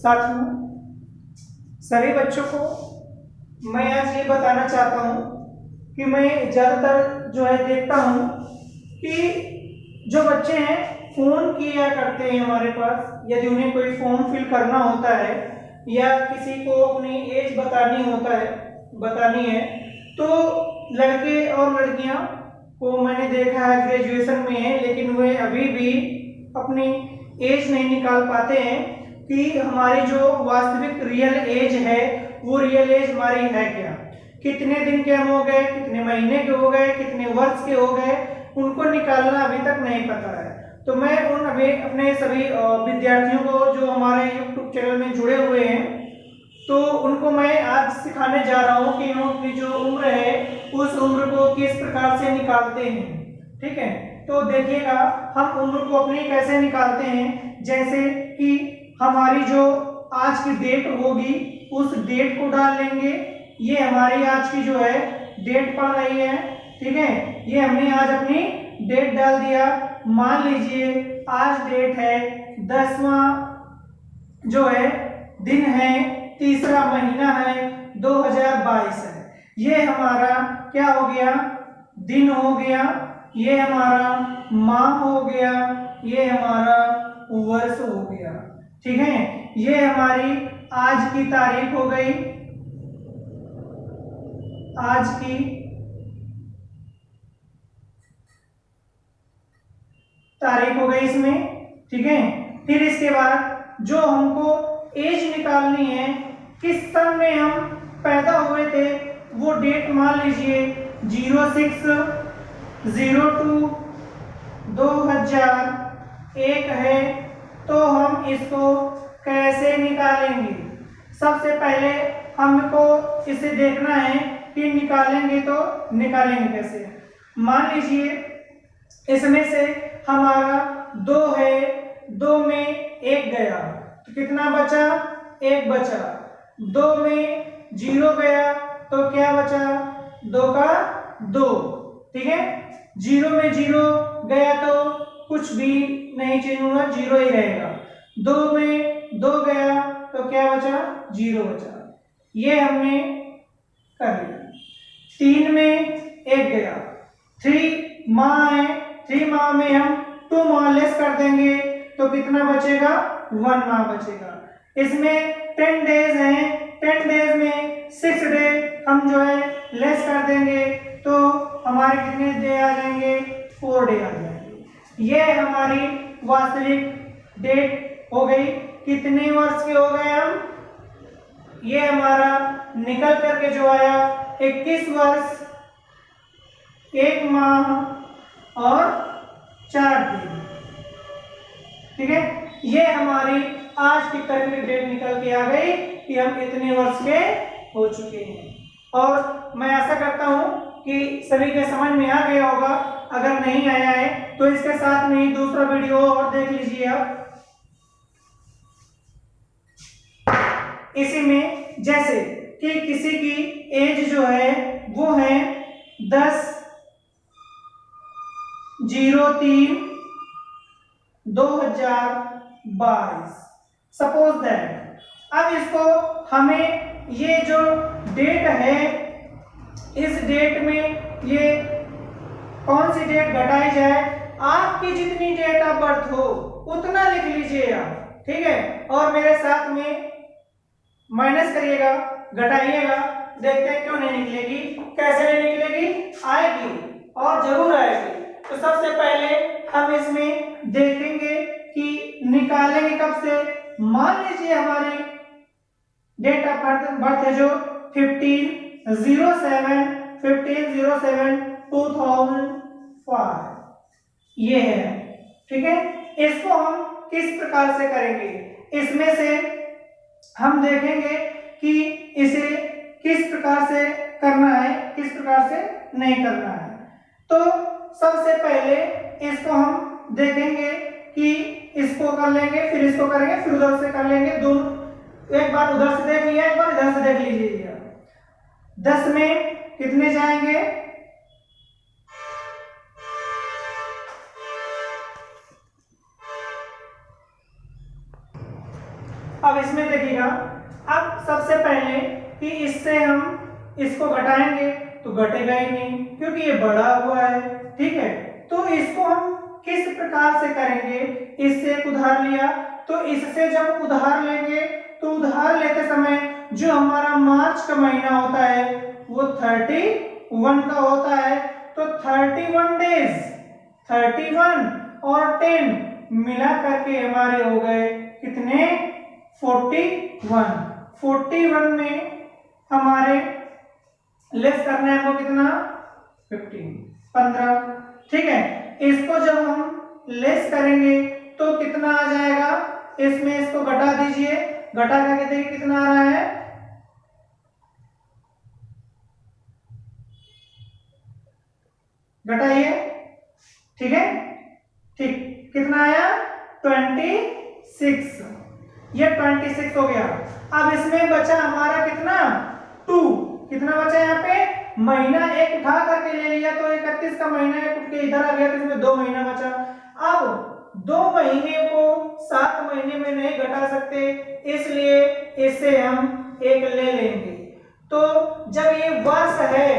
साथियों, सभी बच्चों को मैं आज ये बताना चाहता हूँ कि मैं ज़्यादातर जो है देखता हूँ कि जो बच्चे हैं फ़ोन किया करते हैं हमारे पास, यदि उन्हें कोई फॉर्म फिल करना होता है या किसी को अपनी एज बतानी है तो लड़के और लड़कियां को मैंने देखा है ग्रेजुएशन में है, लेकिन वे अभी भी अपनी एज नहीं निकाल पाते हैं कि हमारी जो वास्तविक रियल एज है वो रियल एज हमारी है क्या, कितने दिन के हम हो गए, कितने महीने के हो गए, कितने वर्ष के हो गए, उनको निकालना अभी तक नहीं पता है। तो मैं उन अभी अपने सभी विद्यार्थियों को जो हमारे YouTube चैनल में जुड़े हुए हैं तो उनको मैं आज सिखाने जा रहा हूँ कि उनकी जो उम्र है उस उम्र को किस प्रकार से निकालते हैं। ठीक है, तो देखिएगा हम उम्र को अपनी कैसे निकालते हैं। जैसे कि हमारी जो आज की डेट होगी उस डेट को डाल लेंगे। ये हमारी आज की जो है डेट पड़ रही है, ठीक है, ये हमने आज अपनी डेट डाल दिया। मान लीजिए आज डेट है 10वां जो है दिन है, तीसरा महीना है, 2022 है। ये हमारा क्या हो गया, दिन हो गया, ये हमारा माह हो गया, ये हमारा वर्ष हो गया। ठीक है, ये हमारी आज की तारीख हो गई, आज की तारीख हो गई इसमें। ठीक है, फिर इसके बाद जो हमको एज निकालनी है, किस सन में हम पैदा हुए थे वो डेट मान लीजिए 06/02/2001 है। तो हम इसको कैसे निकालेंगे? सबसे पहले हमको इसे देखना है कि निकालेंगे तो निकालेंगे कैसे। मान लीजिए इसमें से हमारा 2 है, 2 में 1 गया तो कितना बचा, 1 बचा। 2 में 0 गया तो क्या बचा, 2 का 2। ठीक है, 0 में 0 गया तो कुछ भी नहीं चेंज होगा, 0 ही रहेगा। 2 में 2 गया तो क्या बचा, 0 बचा। ये हमने कर लिया। 3 में 1 गया, 3 माह है, 3 माह में हम 2 माह लेस कर देंगे तो कितना बचेगा, 1 माह बचेगा। इसमें 10 डेज हैं, 10 डेज में 6 डे हम जो है लेस कर देंगे तो हमारे कितने डे आ जाएंगे, 4 डे आ जाएंगे। ये हमारी वास्तविक डेट हो गई। कितने वर्ष के हो गए हम, ये हमारा निकल करके जो आया 21 वर्ष 1 माह और 4 दिन। ठीक है, ये हमारी आज की करंट डेट निकल के आ गई कि हम इतने वर्ष के हो चुके हैं। और मैं आशा करता हूं कि सभी के समझ में आ गया होगा। अगर नहीं आया है तो इसके साथ में ही दूसरा वीडियो और देख लीजिए आप। इसी में जैसे कि किसी की एज जो है वो है 10/03/2022। सपोज दैट अब इसको हमें ये जो डेट है इस डेट में ये कौन सी डेट घटाई जाए, आपकी जितनी डेट ऑफ बर्थ हो उतना लिख लीजिए आप। ठीक है, और मेरे साथ में माइनस करिएगा, घटाइएगा, देखते हैं क्यों नहीं निकलेगी, कैसे नहीं निकलेगी, आएगी और जरूर आएगी। तो सबसे पहले हम इसमें देखेंगे कि निकालेंगे कब से। मान लीजिए हमारी डेट ऑफ बर्थ है जो 15/07/2005 ये है। ठीक है, इसको हम किस प्रकार से करेंगे, इसमें से हम देखेंगे कि इसे किस प्रकार से करना है, किस प्रकार से नहीं करना है। तो सबसे पहले इसको हम देखेंगे कि इसको कर लेंगे, फिर इसको करेंगे, फिर उधर से कर लेंगे। दोनों एक बार उधर से देख लिया, एक बार इधर से देख लीजिएगा। 10 में कितने जाएंगे, 10 अब इसमें देखिएगा, अब सबसे पहले कि इससे हम इसको घटाएंगे तो घटेगा ही नहीं क्योंकि ये बढ़ा हुआ है, ठीक है। तो इसको हम किस प्रकार से करेंगे, इससे एक उधार लिया, तो इससे जब उधार लेंगे तो उधार लेते समय जो हमारा मार्च का महीना होता है वो 31 का होता है, तो 31 डेज, 31 और 10 मिला करके हमारे हो गए कितने, 41। 41 में हमारे लेस करना है हमको कितना, 15, ठीक है। इसको जब हम लेस करेंगे तो कितना आ जाएगा, इसमें इसको घटा दीजिए, घटा करके देखिए कितना आ रहा है, घटाइए, ठीक है, ठीक, कितना आया, 26, ये 26 हो गया। अब इसमें बचा हमारा कितना, 2, कितना बचा यहाँ पे, महीना एक उठा करके ले लिया तो 31 का महीना एक उठ के इधर आ गया तो इसमें 2 महीना बचा। अब 2 महीने को 7 महीने में नहीं घटा सकते, इसलिए इसे हम एक ले लेंगे। तो जब ये वर्ष है,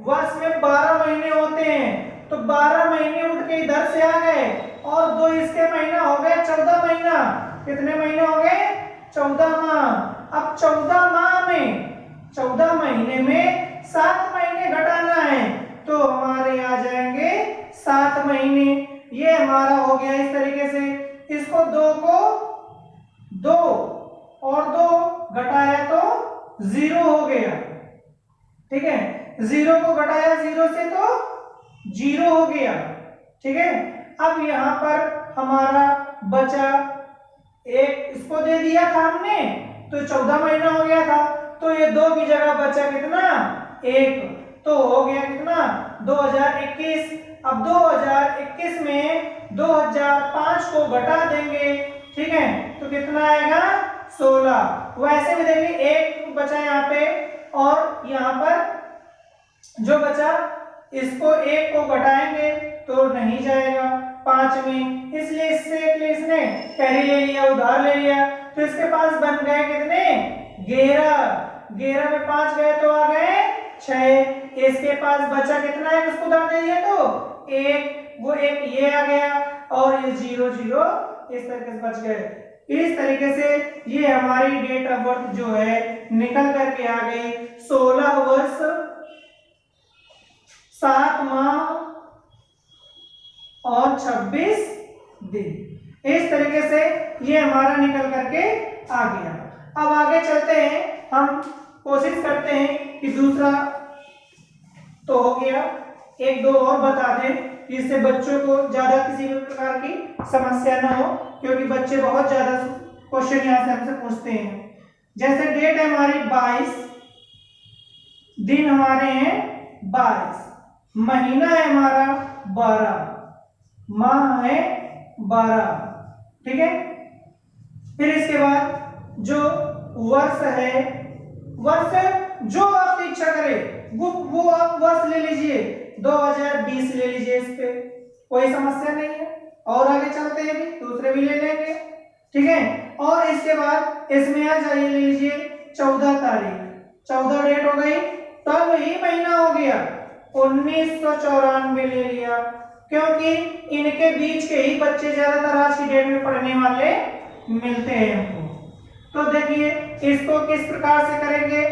वर्ष में 12 महीने होते हैं, तो 12 महीने उठ के इधर से आ गए और 2 इसके महीना हो गए 14 महीना, कितने महीने हो गए, 14 माह। अब 14 माह में, 14 महीने में 7 महीने घटाना है तो हमारे आ जाएंगे 7 महीने, ये हमारा हो गया इस तरीके से। इसको 2 को 2 और 2 घटाया तो 0 हो गया, ठीक है, 0 को घटाया 0 से तो 0 हो गया, ठीक है। अब यहाँ पर हमारा बचा एक, इसको दे दिया था हमने तो 14 महीना हो गया था, तो ये 2 की जगह बचा कितना, 1, तो हो गया कितना, 2021। अब 2021 में 2005 को घटा देंगे, ठीक है, तो कितना आएगा, 16। वैसे भी देखिए 1 बचा यहाँ पे और यहाँ पर जो बचा इसको 1 को घटाएंगे तो नहीं जाएगा 5 में, इसलिए इसने कैरी ले लिया, उधार ले लिया, तो इसके पास बन गए कितने, 11 में 5 गए तो आ गए 6, इसके पास बचा कितना है, उसको उधार दे दिया तो 1, वो 1 ये आ गया और ये 0 0 इस तरीके से बच गए। इस तरीके से ये हमारी डेट ऑफ बर्थ जो है निकल करके आ गई 16 वर्ष 7 माह और 26 दिन। इस तरीके से ये हमारा निकल करके आ गया। अब आगे चलते हैं, हम कोशिश करते हैं कि दूसरा तो हो गया, 1-2 और बता दें जिससे बच्चों को ज्यादा किसी भी प्रकार की समस्या ना हो, क्योंकि बच्चे बहुत ज्यादा क्वेश्चन यहाँ से हमसे पूछते हैं। जैसे डेट है हमारी 22, दिन हमारे हैं 22, महीना है हमारा 12, माह है 12, ठीक है। फिर इसके बाद जो वर्ष है, वर्ष जो आप इच्छा करें वो आप वर्ष ले लीजिए, 2020 ले लीजिए, इस पे कोई समस्या नहीं है। और आगे चलते हैं भी, दूसरे भी ले लेंगे, ठीक है। और इसके बाद इसमें आ जाइए, ले लीजिए 14 तारीख, 14 डेट हो गई, तब ही महीना हो गया 1994 ले लिया, क्योंकि इनके बीच के ही बच्चे ज्यादातर आज की डेट में पढ़ने वाले मिलते हैं हमको। तो देखिए इसको किस प्रकार से करेंगे,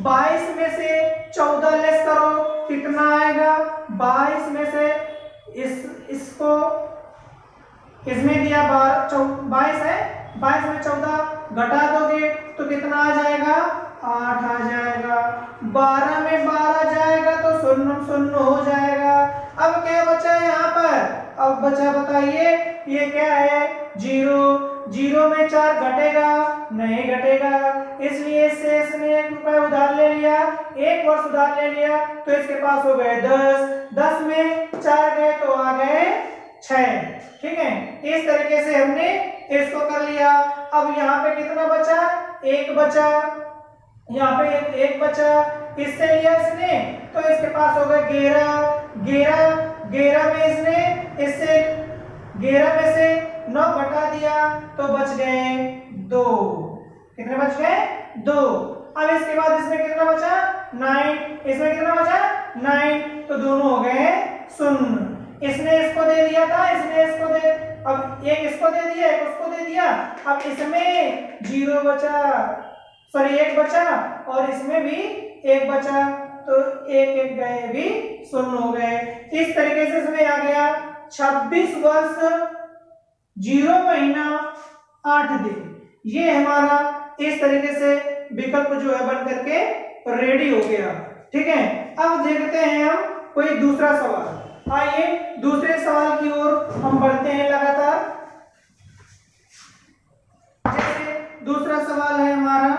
22 में से 14 लेस करो, कितना आएगा, 22 में से इसको इसमें दिया 22 है, 22 में 14 घटा दोगे तो कितना आ जाएगा, 8 आ जाएगा, 12 में 12 जाएगा तो 0 0 हो जाएगा। अब क्या बचा है यहाँ पर, अब बचा बताइए, ये क्या है, 0, 0 में 4 घटेगा, नहीं घटेगा, इसलिए इससे इसने 1 रुपए उधार ले लिया, 1 वर्ष उधार ले लिया, तो इसके पास हो गए 10, 10 में 4 गए तो आ गए 6, ठीक है। इस तरीके से हमने इसको कर लिया। अब यहाँ पे कितना बचा, 1 बचा, यहाँ पे 1 बचा, इससे लिया इसने तो इसके पास हो गए 11 में इसने इससे 11 में से 9 घटा दिया तो बच गए 2, कितने बच गए 2। अब इसके बाद इसमें कितना बचा 9, इसमें कितना बचा 9, तो दोनों हो गए शून्य। इसने इसको दे दिया था, इसने इसको दे, अब एक इसको दे दिया एक उसको दे दिया, अब इसमें 0 बचा, सॉरी 1 बचा और इसमें भी 1 बचा, तो 1 1 गए भी शून्य हो गए। इस तरीके से इसमें आ गया 26 वर्ष 0 महीना 8 दिन। ये हमारा इस तरीके से विकल्प जो है बन करके रेडी हो गया। ठीक है, अब देखते हैं हम कोई दूसरा सवाल। आइए दूसरे सवाल की ओर हम बढ़ते हैं लगातार। जैसे दूसरा सवाल है हमारा,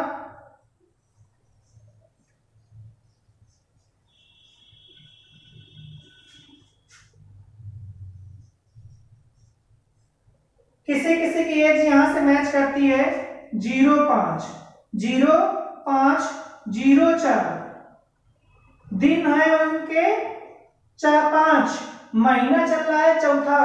किसी किसी की एज यहां से मैच करती है 05 05 04 दिन है उनके 4-5, महीना चल रहा है चौथा।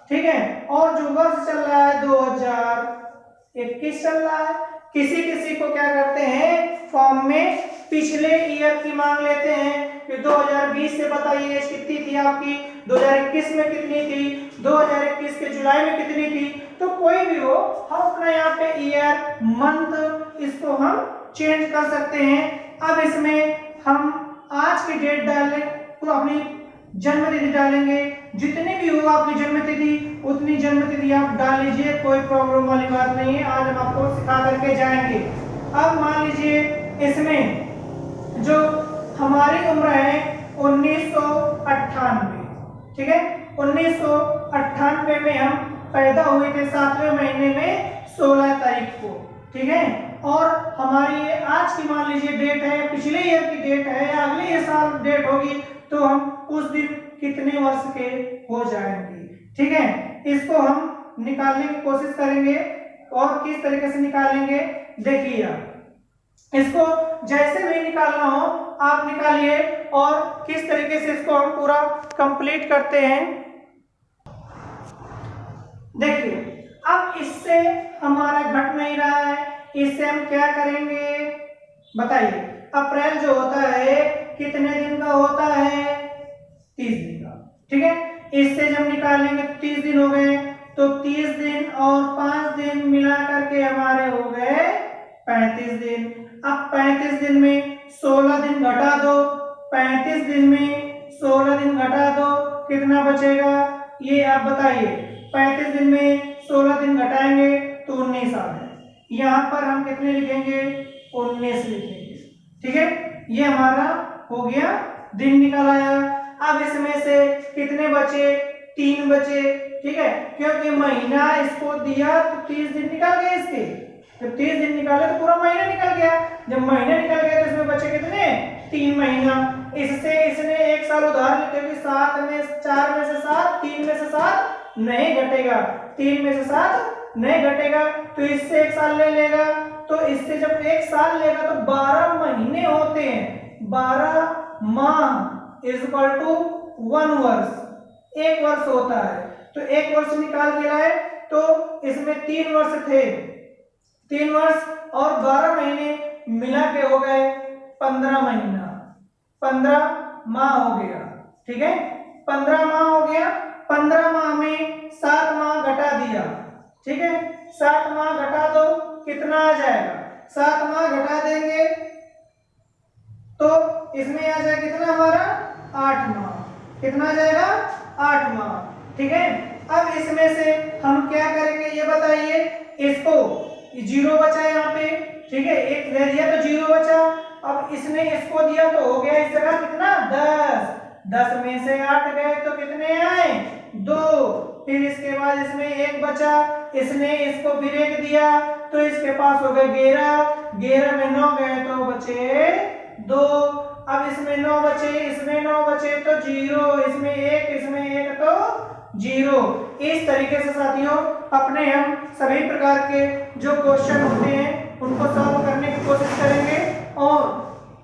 ठीक है, और जो वर्ष चल रहा है 2021 चल रहा है। किसी किसी को क्या करते हैं फॉर्म में पिछले ईयर की मांग लेते हैं कि 2020 से बताइए एज कितनी थी आपकी, 2021 में कितनी थी, 2021 के जुलाई में कितनी थी। तो कोई भी हो, हम अपना यहाँ पे ईयर मंथ इसको हम चेंज कर सकते हैं। अब इसमें हम आज की डेट डालें तो अपनी जन्म तिथि डालेंगे, जितनी भी होगा आपकी जन्म तिथि उतनी जन्म तिथि आप डाल लीजिए, कोई प्रॉब्लम वाली बात नहीं है। आज हम आपको सिखा करके जाएंगे। अब मान लीजिए इसमें जो हमारी उम्र है 1998, ठीक है, 1998 में हम पैदा हुए थे 7वें महीने में 16 तारीख को। ठीक है, और हमारी आज की मान लीजिए डेट है, पिछले ईयर की डेट है या अगले साल डेट होगी, तो हम उस दिन कितने वर्ष के हो जाएंगे। ठीक है, इसको हम निकालने की कोशिश करेंगे और किस तरीके से निकालेंगे देखिए आप। इसको जैसे भी निकालना हो आप निकालिए और किस तरीके से इसको हम पूरा कंप्लीट करते हैं देखिए। अब इससे हमारा घट नहीं रहा है, इससे हम क्या करेंगे बताइए। अप्रैल जो होता है कितने दिन का होता है 30 दिन का। ठीक है, इससे जब निकालेंगे 30 दिन हो गए, तो 30 दिन और 5 दिन मिला करके हमारे हो गए 35 दिन। अब 35 दिन में 16 दिन घटा दो, 35 दिन में 16 दिन घटा दो, कितना बचेगा ये आप बताइए। 35 दिन में 16 दिन घटाएंगे तो 19 आ गए। यहाँ पर हम कितने लिखेंगे 19 लिखेंगे। ठीक है, ये हमारा हो गया दिन निकल आया। अब इसमें से कितने बचे 3 बचे। ठीक है, क्योंकि महीना इसको दिया तो 30 दिन निकल गए इसके, जब 30 दिन निकाले तो पूरा महीना निकल गया। जब महीना निकल गया तो इसमें बचे कितने 3 महीना। इससे इसने 1 साल उधार लिए क्योंकि 4 में से 7 3 में से 7 नहीं घटेगा, 3 में से 7 नहीं घटेगा, तो इससे 1 साल ले लेगा। तो इससे जब 1 साल लेगा तो 12 महीने होते हैं, 12 माह इज इक्वल टू 1 वर्ष, 1 वर्ष होता है। तो 1 वर्ष निकाल के लाए तो इसमें 3 वर्ष थे, 3 वर्ष और 12 महीने मिला के हो गए 15 महीना, 15 माह हो गया। ठीक है, 15 माह हो गया। 15 माह में 7 माह घटा दिया। ठीक है, 7 माह घटा दो, कितना आ जाएगा 7 माह घटा देंगे तो इसमें आ जाएगा कितना हमारा 8 माह। कितना आ जाएगा 8 माह। ठीक है, अब इसमें से हम क्या करेंगे ये बताइए। इसको 0 बचा यहाँ पे, ठीक है, 1 दे दिया तो 0 बचा। अब इसने इसको दिया तो हो गया इस जगह कितना 10, 10 में से 8 गए तो कितने आए 2। फिर इसके बाद इसमें 1 बचा, इसने इसको फिर 1 दिया तो इसके पास हो गए 11, 11 में 9 गए तो बचे 2। अब इसमें 9 बचे, इसमें 9 बचे तो 0, इसमें 1, इसमें 1 तो 0। इस तरीके से साथियों अपने हम सभी प्रकार के जो क्वेश्चन होते हैं उनको सॉल्व करने की कोशिश करेंगे और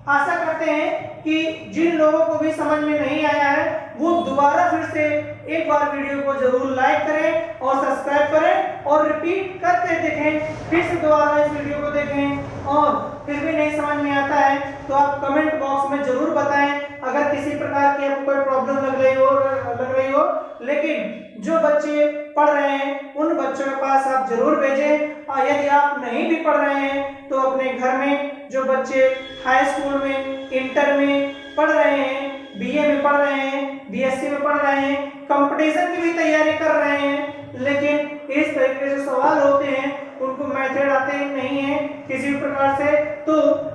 आशा करते हैं कि जिन लोगों को भी समझ में नहीं आया है वो दोबारा फिर से एक बार वीडियो को जरूर लाइक करें और सब्सक्राइब करें और और रिपीट करके देखें, फिर से दोबारा इस वीडियो को देखें और फिर भी नहीं समझ में आता है तो आप कमेंट बॉक्स में जरूर बताएं। अगर किसी प्रकार की आपको कोई प्रॉब्लम लग रही हो, लेकिन जो बच्चे पढ़ रहे हैं उन बच्चों के पास आप जरूर भेजें। और यदि आप नहीं भी पढ़ रहे हैं तो अपने घर में जो बच्चे हाई स्कूल में, इंटर में पढ़ रहे हैं, बीए में पढ़ रहे हैं, बीएससी में पढ़ रहे हैं, कंपटीशन की भी तैयारी कर रहे हैं, लेकिन इस तरीके से सवाल होते हैं, उनको मेथड आते नहीं है किसी प्रकार से, तो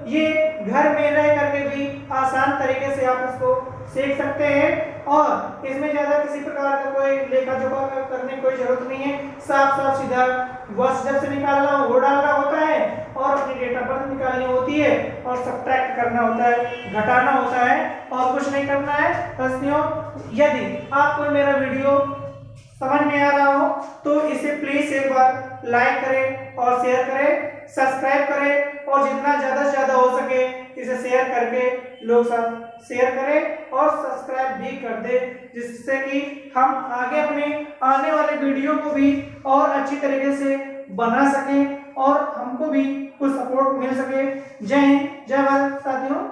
ये घर में रह करके भी आसान तरीके से आप इसको सीख सकते हैं। और इसमें ज्यादा किसी प्रकार का कोई लेखा जोखा करने की कोई जरूरत नहीं है। साफ साफ सीधा वर्ष जब से निकालना हो वो डालना होता है और अपनी डेट ऑफ बर्थ निकालनी होती है और सब्ट्रैक्ट करना होता है, घटाना होता है और कुछ नहीं करना है। दोस्तों, यदि आपको मेरा वीडियो समझ में आ रहा हो तो इसे प्लीज एक बार लाइक करें और शेयर करें, सब्सक्राइब करें और जितना ज्यादा से ज्यादा हो सके इसे शेयर करके लोग साथ शेयर करें और सब्सक्राइब भी कर दे, जिससे कि हम आगे अपने आने वाले वीडियो को भी और अच्छी तरीके से बना सकें और हमको भी कुछ सपोर्ट मिल सके। जय हिंद, जय भारत साथियों।